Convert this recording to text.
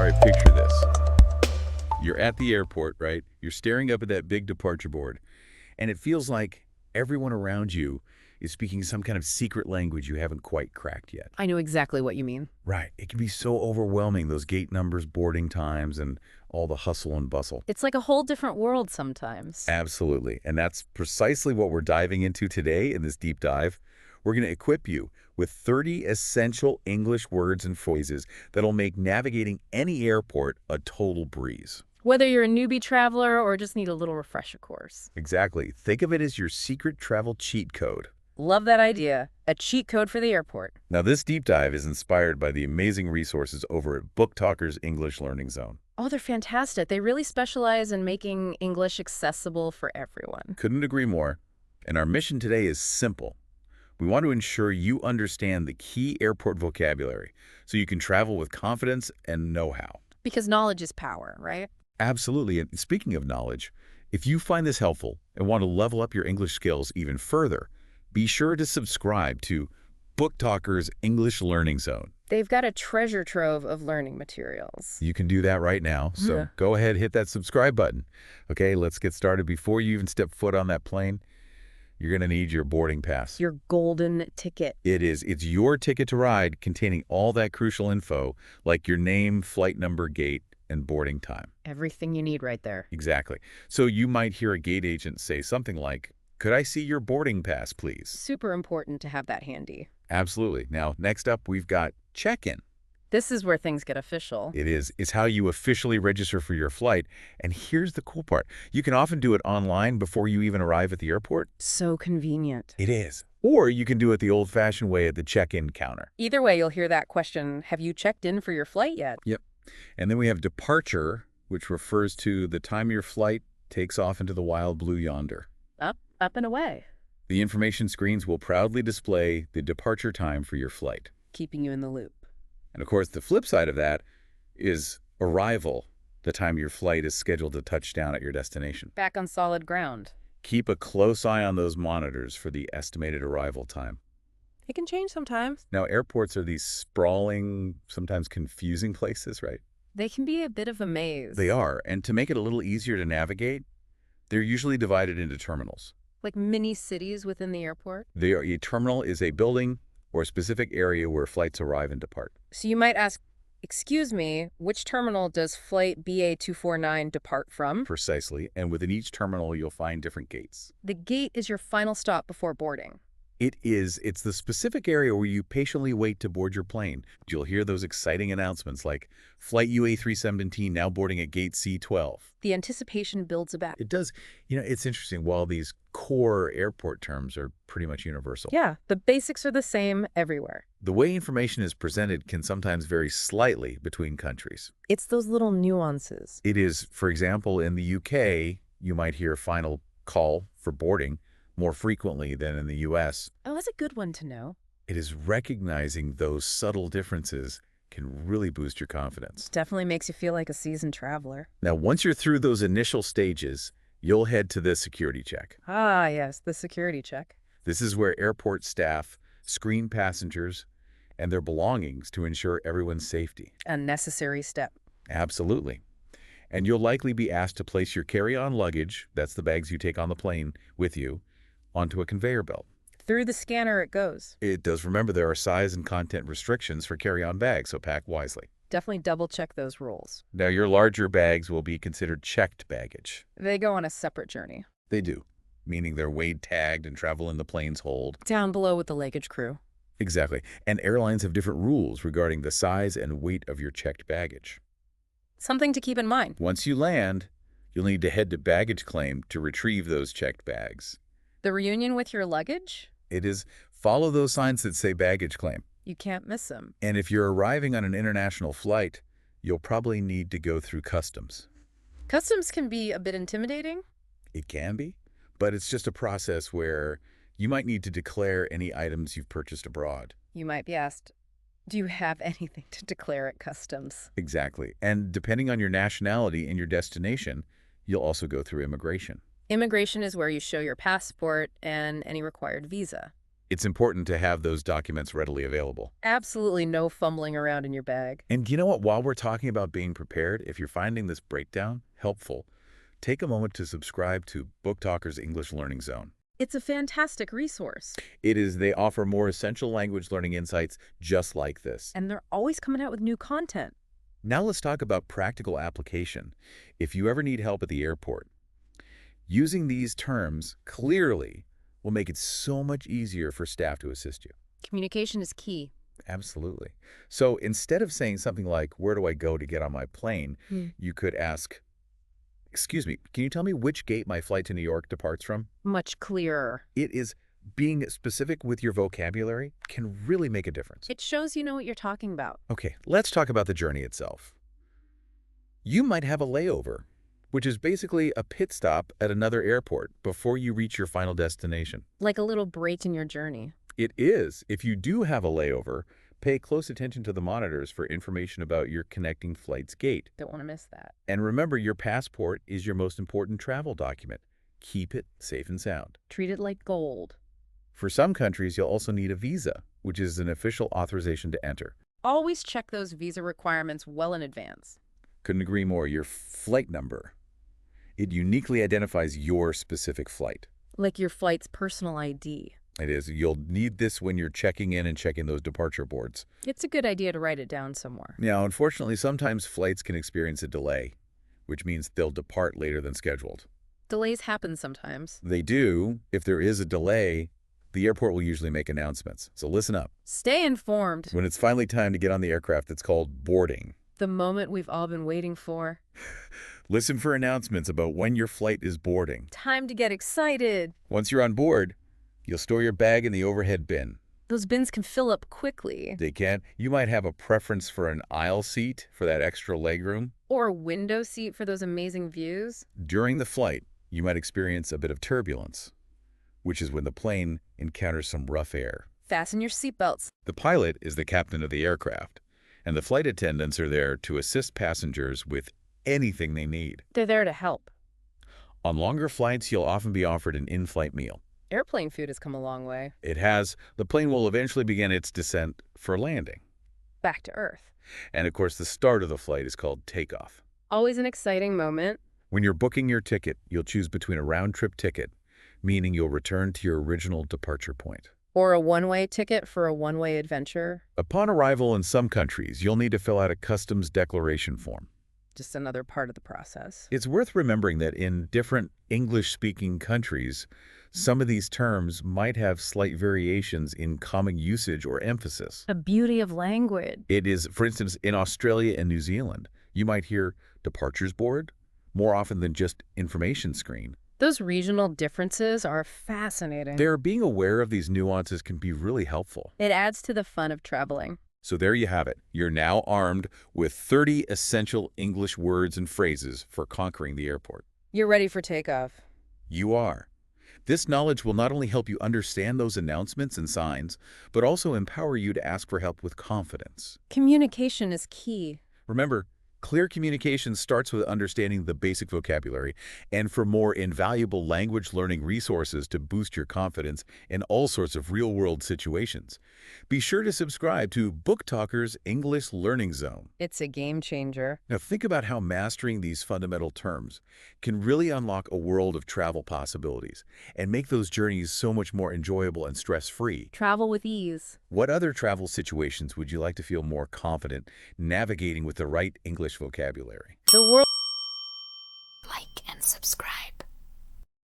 All right, picture this. You're at the airport, right? You're staring up at that big departure board, and it feels like everyone around you is speaking some kind of secret language you haven't quite cracked yet. I know exactly what you mean. Right. It can be so overwhelming, those gate numbers, boarding times, and all the hustle and bustle. It's like a whole different world sometimes. Absolutely. And that's precisely what we're diving into today in this deep dive. We're going to equip you with 30 essential English words and phrases that'll make navigating any airport a total breeze. Whether you're a newbie traveler or just need a little refresher course. Exactly. Think of it as your secret travel cheat code. Love that idea. A cheat code for the airport. Now, this deep dive is inspired by the amazing resources over at BookTalkers English Learning Zone. Oh, they're fantastic. They really specialize in making English accessible for everyone. Couldn't agree more. And our mission today is simple. We want to ensure you understand the key airport vocabulary so you can travel with confidence and know-how. Because knowledge is power, right? Absolutely. And speaking of knowledge, if you find this helpful and want to level up your English skills even further, be sure to subscribe to BookTalkers English Learning Zone. They've got a treasure trove of learning materials. You can do that right now, so go ahead, hit that subscribe button. Okay, let's get started. Before you even step foot on that plane, you're going to need your boarding pass. Your golden ticket. It is. It's your ticket to ride containing all that crucial info, like your name, flight number, gate, and boarding time. Everything you need right there. Exactly. So you might hear a gate agent say something like, "Could I see your boarding pass, please?" Super important to have that handy. Absolutely. Now, next up, we've got check-in. This is where things get official. It is. It's how you officially register for your flight. And here's the cool part. You can often do it online before you even arrive at the airport. So convenient. It is. Or you can do it the old-fashioned way at the check-in counter. Either way, you'll hear that question, have you checked in for your flight yet? Yep. And then we have departure, which refers to the time your flight takes off into the wild blue yonder. Up and away. The information screens will proudly display the departure time for your flight. Keeping you in the loop. And of course, the flip side of that is arrival, the time your flight is scheduled to touch down at your destination. Back on solid ground. Keep a close eye on those monitors for the estimated arrival time. It can change sometimes. Now, airports are these sprawling, sometimes confusing places, right? They can be a bit of a maze. They are. And to make it a little easier to navigate, they're usually divided into terminals. Like mini cities within the airport? A terminal is a building or a specific area where flights arrive and depart. So you might ask, excuse me, which terminal does flight BA249 depart from? Precisely. And within each terminal, you'll find different gates. The gate is your final stop before boarding. It is. It's the specific area where you patiently wait to board your plane. You'll hear those exciting announcements like Flight UA317 now boarding at gate C12. The anticipation builds a back. It does. You know, it's interesting. While these core airport terms are pretty much universal. Yeah, the basics are the same everywhere. The way information is presented can sometimes vary slightly between countries. It's those little nuances. It is, for example, in the UK, you might hear final call for boarding more frequently than in the US. Oh, that's a good one to know. It is recognizing those subtle differences can really boost your confidence. Definitely makes you feel like a seasoned traveler. Now, once you're through those initial stages, you'll head to the security check. Ah, yes, the security check. This is where airport staff screen passengers and their belongings to ensure everyone's safety. A necessary step. Absolutely. And you'll likely be asked to place your carry-on luggage, that's the bags you take on the plane with you, onto a conveyor belt. Through the scanner it goes. It does. Remember, there are size and content restrictions for carry-on bags, so pack wisely. Definitely double check those rules. Now, your larger bags will be considered checked baggage. They go on a separate journey. They do, meaning they're weighed, tagged, and travel in the plane's hold. Down below with the luggage crew. Exactly. And airlines have different rules regarding the size and weight of your checked baggage. Something to keep in mind. Once you land, you'll need to head to baggage claim to retrieve those checked bags. The reunion with your luggage? It is follow those signs that say baggage claim. You can't miss them. And if you're arriving on an international flight, you'll probably need to go through customs. Customs can be a bit intimidating. It can be, but it's just a process where you might need to declare any items you've purchased abroad. You might be asked, do you have anything to declare at customs? Exactly. And depending on your nationality and your destination, you'll also go through immigration. Immigration is where you show your passport and any required visa. It's important to have those documents readily available. Absolutely no fumbling around in your bag. And you know what? While we're talking about being prepared, if you're finding this breakdown helpful, take a moment to subscribe to BookTalkers English Learning Zone. It's a fantastic resource. They offer more essential language learning insights just like this. And they're always coming out with new content. Now let's talk about practical application. If you ever need help at the airport, using these terms clearly will make it so much easier for staff to assist you. Communication is key. Absolutely. So instead of saying something like, "Where do I go to get on my plane?" you could ask, "Excuse me, can you tell me which gate my flight to New York departs from?" Much clearer. It is being specific with your vocabulary can really make a difference. It shows you know what you're talking about. Okay, let's talk about the journey itself. You might have a layover, which is basically a pit stop at another airport before you reach your final destination. Like a little break in your journey. It is. If you do have a layover, pay close attention to the monitors for information about your connecting flight's gate. Don't want to miss that. And remember, your passport is your most important travel document. Keep it safe and sound. Treat it like gold. For some countries, you'll also need a visa, which is an official authorization to enter. Always check those visa requirements well in advance. Couldn't agree more. Your flight number. It uniquely identifies your specific flight. Like your flight's personal ID. It is. You'll need this when you're checking in and checking those departure boards. It's a good idea to write it down somewhere. Now, unfortunately, sometimes flights can experience a delay, which means they'll depart later than scheduled. Delays happen sometimes. They do. If there is a delay, the airport will usually make announcements. So listen up. Stay informed. When it's finally time to get on the aircraft, it's called boarding. The moment we've all been waiting for. Listen for announcements about when your flight is boarding. Time to get excited. Once you're on board, you'll store your bag in the overhead bin. Those bins can fill up quickly. They can. You might have a preference for an aisle seat for that extra legroom. Or a window seat for those amazing views. During the flight, you might experience a bit of turbulence, which is when the plane encounters some rough air. Fasten your seatbelts. The pilot is the captain of the aircraft, and the flight attendants are there to assist passengers with anything they need. They're there to help. On longer flights, you'll often be offered an in-flight meal. Airplane food has come a long way. It has. The plane will eventually begin its descent for landing. Back to Earth. And of course, the start of the flight is called takeoff. Always an exciting moment. When you're booking your ticket, you'll choose between a round-trip ticket, meaning you'll return to your original departure point, or a one-way ticket for a one-way adventure. Upon arrival in some countries, you'll need to fill out a customs declaration form. Just another part of the process. It's worth remembering that in different English-speaking countries, some of these terms might have slight variations in common usage or emphasis. The beauty of language. It is, for instance, in Australia and New Zealand, you might hear departures board more often than just information screen. Those regional differences are fascinating. Being aware of these nuances can be really helpful. It adds to the fun of traveling. So there you have it. You're now armed with 30 essential English words and phrases for conquering the airport. You're ready for takeoff. You are. This knowledge will not only help you understand those announcements and signs, but also empower you to ask for help with confidence. Communication is key. Remember, clear communication starts with understanding the basic vocabulary, and for more invaluable language learning resources to boost your confidence in all sorts of real-world situations, be sure to subscribe to BookTalkers English Learning Zone. It's a game changer. Now think about how mastering these fundamental terms can really unlock a world of travel possibilities and make those journeys so much more enjoyable and stress-free. Travel with ease. What other travel situations would you like to feel more confident navigating with the right English vocabulary? The world. Like and subscribe.